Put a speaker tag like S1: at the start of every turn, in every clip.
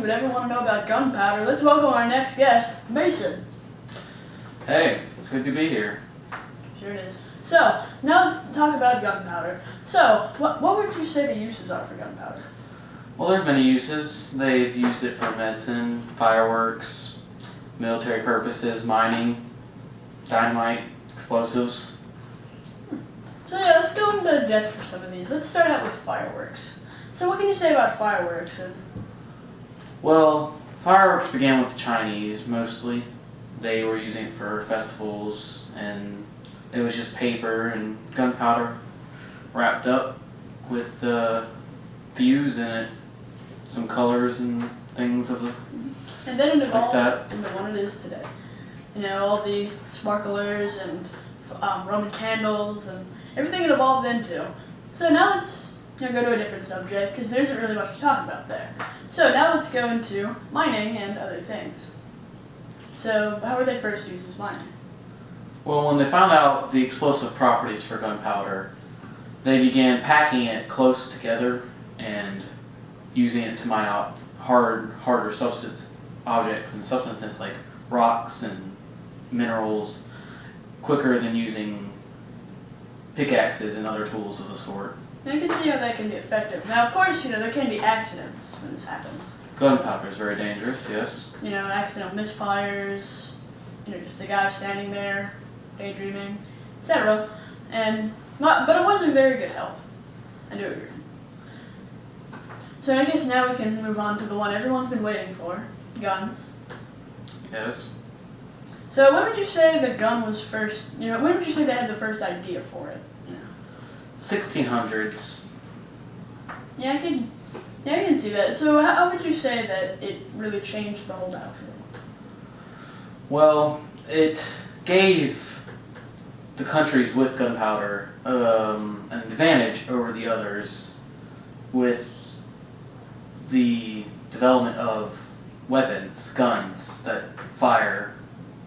S1: would ever want to know about gunpowder, let's welcome our next guest, Mason.
S2: Hey, it's good to be here.
S1: Sure it is. So, now let's talk about gunpowder. So, what would you say the uses are for gunpowder?
S2: Well, there's many uses. They've used it for medicine, fireworks, military purposes, mining, dynamite, explosives.
S1: So yeah, let's go into depth for some of these. Let's start out with fireworks. So what can you say about fireworks?
S2: Well, fireworks began with the Chinese mostly. They were using it for festivals, and it was just paper and gunpowder wrapped up with fuse in it, some colors and things of the.
S1: And then it evolved
S2: like
S1: into what it is today. You know, all the sparklers and Roman candles and everything it evolved into. So now let's go to a different subject because there isn't really much to talk about there. So now let's go into mining and other things. So how were they first used as mining?
S2: Well, when they found out the explosive properties for gunpowder, they began packing it close together and using it to mine out harder objects and substances like rocks and minerals quicker than using pickaxes and other tools of the sort.
S1: Now you can see how that can be effective. Now, of course, there can be accidents when this happens.
S2: Gunpowder is very dangerous, yes.
S1: Accidental misfires, just a guy standing there, daydreaming, etc. But it was a very good help. I do agree. So I guess now we can move on to the one everyone's been waiting for, guns.
S2: Yes.
S1: So when would you say the gun was first, when would you say they had the first idea for it?
S2: 1600s.
S1: Yeah, I can see that. So how would you say that it really changed the whole battlefield?
S2: Well, it gave the countries with gunpowder an advantage over the others with the development of weapons, guns that fire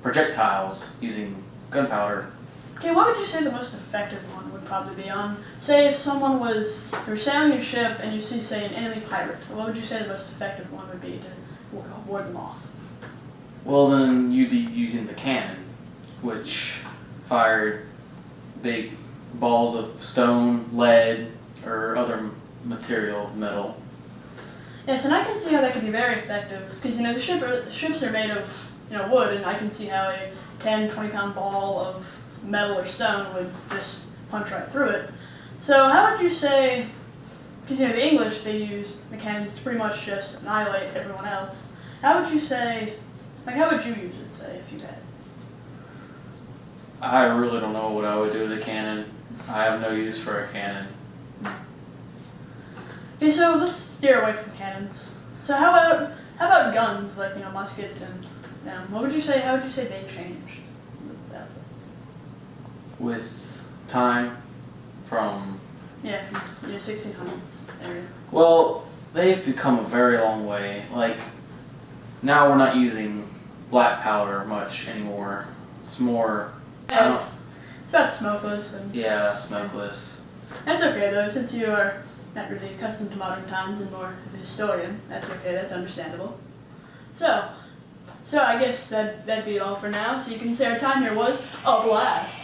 S2: projectiles using gunpowder.
S1: Okay, what would you say the most effective one would probably be on? Say if someone you were sailing your ship and you see, say, an enemy pirate, what would you say the most effective one would be to ward them off?
S2: Well, then you'd be using the cannon, which fired big balls of stone, lead, or other material, metal.
S1: Yes, and I can see how that could be very effective because the ships are made of wood, and I can see how a 10, 20-pound ball of metal or stone would just punch right through it. So how would you say, because the English, they used the cannons to pretty much just annihilate everyone else. How would you say, how would you use it, say, if you had?
S2: I really don't know what I would do with a cannon. I have no use for a cannon.
S1: Okay, so let's steer away from cannons. So how about guns, like muskets and how would you say they changed?
S2: With time from...
S1: Yeah, from 1600s area.
S2: Well, they've come a very long way. Like, now we're not using black powder much anymore. It's more...
S1: Yeah, it's about smokeless.
S2: Yeah, smokeless.
S1: That's okay though, since you are not really accustomed to modern times and more of a historian. That's okay, that's understandable. So I guess that'd be it all for now. So you can say our time here was a blast.